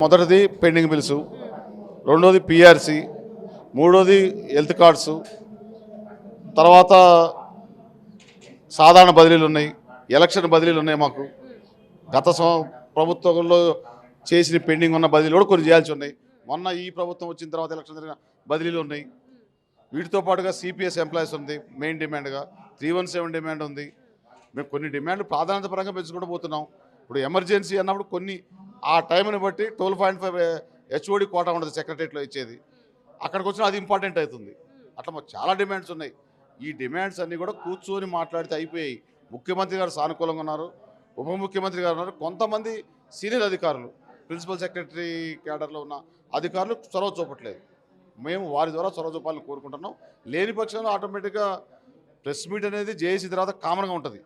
మొదటిది pending bills, రెండోది PRC, మూడోది హెల్త్ కార్డ్స్, తర్వాత సాధారణ బదిలీలు ఉన్నాయి, ఎలక్షన్ బదిలీలు ఉన్నాయి. మాకు గత ప్రభుత్వంలో చేసిన పెండింగ్ ఉన్న బదిలీలు కూడా కొన్ని చేయాల్సి ఉన్నాయి. మొన్న ఈ ప్రభుత్వం వచ్చిన తర్వాత ఎలక్షన్ జరిగిన బదిలీలు ఉన్నాయి. వీటితో పాటుగా సిపిఎస్ ఎంప్లాయీస్ ఉంది, మెయిన్ డిమాండ్గా 317 డిమాండ్ ఉంది. మేము కొన్ని డిమాండ్లు ప్రాధాన్యత పరంగా పెంచుకుంటూ పోతున్నాం. ఇప్పుడు ఎమర్జెన్సీ అన్నప్పుడు కొన్ని ఆ టైంని బట్టి 12.5 హెచ్ఓడి కోటా ఉంటుంది సెక్రటరియట్లో ఇచ్చేది, అక్కడికి వచ్చినా అది ఇంపార్టెంట్ అవుతుంది. అట్లా మాకు చాలా డిమాండ్స్ ఉన్నాయి. ఈ డిమాండ్స్ అన్నీ కూడా కూర్చొని మాట్లాడితే అయిపోయాయి. ముఖ్యమంత్రి గారు సానుకూలంగా ఉన్నారు, ఉప ముఖ్యమంత్రి గారు ఉన్నారు, కొంతమంది సీనియర్ అధికారులు ప్రిన్సిపల్ సెక్రటరీ క్యాడర్లో ఉన్న అధికారులు చొరవ చూపట్లేదు. మేము వారి ద్వారా చొరవ చూపాలని కోరుకుంటున్నాం. లేని పక్షంలో ఆటోమేటిక్గా ప్రెస్ మీట్ అనేది జేఏసీ తర్వాత కామన్గా ఉంటుంది.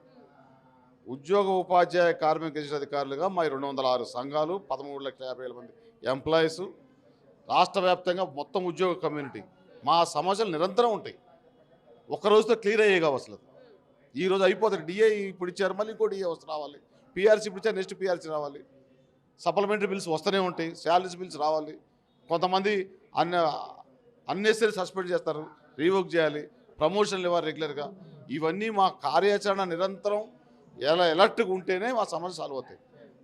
ఉద్యోగ ఉపాధ్యాయ కార్మిక గెజిట్ అధికారులుగా మా 206 సంఘాలు, 13,50,000 మంది ఎంప్లాయీస్, రాష్ట్ర వ్యాప్తంగా మొత్తం ఉద్యోగ కమ్యూనిటీ మా సమస్యలు నిరంతరం ఉంటాయి. ఒక్కరోజుతో క్లియర్ అయ్యే కావు. అసలు ఈరోజు అయిపోతుంది. డిఏ ఇప్పుడు ఇచ్చారు, మళ్ళీ ఇంకో డిఏ వస్తు రావాలి. పిఆర్సీ ఇప్పుడు ఇచ్చారు, నెక్స్ట్ పిఆర్సీ రావాలి. సప్లిమెంటరీ బిల్స్ వస్తూనే ఉంటాయి, శాలరీస్ బిల్స్ రావాలి. కొంతమంది అన్నెసరీ సస్పెండ్ చేస్తారు, రీవోక్ చేయాలి, ప్రమోషన్లు ఇవ్వాలి రెగ్యులర్గా. ఇవన్నీ మా కార్యాచరణ నిరంతరం ఎలర్ట్గా ఉంటేనే మా సమస్య సాల్వ్ అవుతాయి.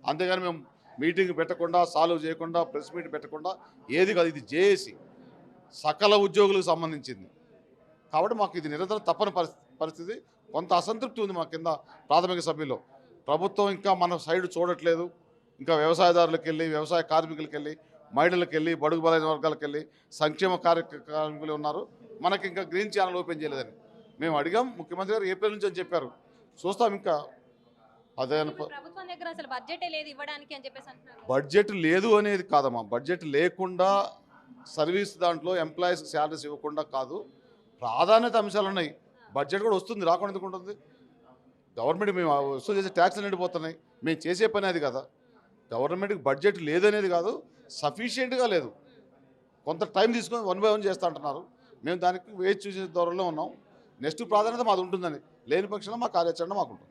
అంతేగాని మేము మీటింగ్ పెట్టకుండా, సాల్వ్ చేయకుండా, ప్రెస్ మీట్ పెట్టకుండా ఏది కాదు. ఇది జేఏసీ సకల ఉద్యోగులకు సంబంధించింది కాబట్టి మాకు ఇది నిరంతరం తప్పని పరిస్థితి. కొంత అసంతృప్తి ఉంది మా కింద ప్రాథమిక సభ్యుల్లో. ప్రభుత్వం ఇంకా మన సైడ్ చూడట్లేదు. ఇంకా వ్యవసాయదారులకు వెళ్ళి, వ్యవసాయ కార్మికులకు వెళ్ళి, మహిళలకు వెళ్ళి, బడుగు బలైన వర్గాలకు వెళ్ళి, సంక్షేమ కార్యక్రమాలు ఉన్నారు. మనకి ఇంకా గ్రీన్ ఛానల్ ఓపెన్ చేయలేదని మేము అడిగాం. ముఖ్యమంత్రి గారు ఏప్రిల్ నుంచి అని చెప్పారు. చూస్తాం. ఇంకా అదే బడ్జెట్ లేదు అనేది కాదమ్మా. బడ్జెట్ లేకుండా సర్వీస్ దాంట్లో ఎంప్లాయీస్ శాలరీస్ ఇవ్వకుండా కాదు, ప్రాధాన్యత అంశాలు ఉన్నాయి. బడ్జెట్ కూడా వస్తుంది, రాకుండా ఎందుకు ఉంటుంది? గవర్నమెంట్ మేము వసూలు చేసే ట్యాక్స్లు నిండిపోతున్నాయి. మేము చేసే పని అది కదా. గవర్నమెంట్కి బడ్జెట్ లేదనేది కాదు, సఫిషియెంట్గా లేదు. కొంత టైం తీసుకొని 1 by 1 చేస్తూ అంటున్నారు. మేము దానికి వేచి చూసే ధోరణిలో ఉన్నాం. నెక్స్ట్ ప్రాధాన్యత మాది ఉంటుందని, లేని పక్షంలో మా కార్యాచరణ మాకు ఉంటుంది.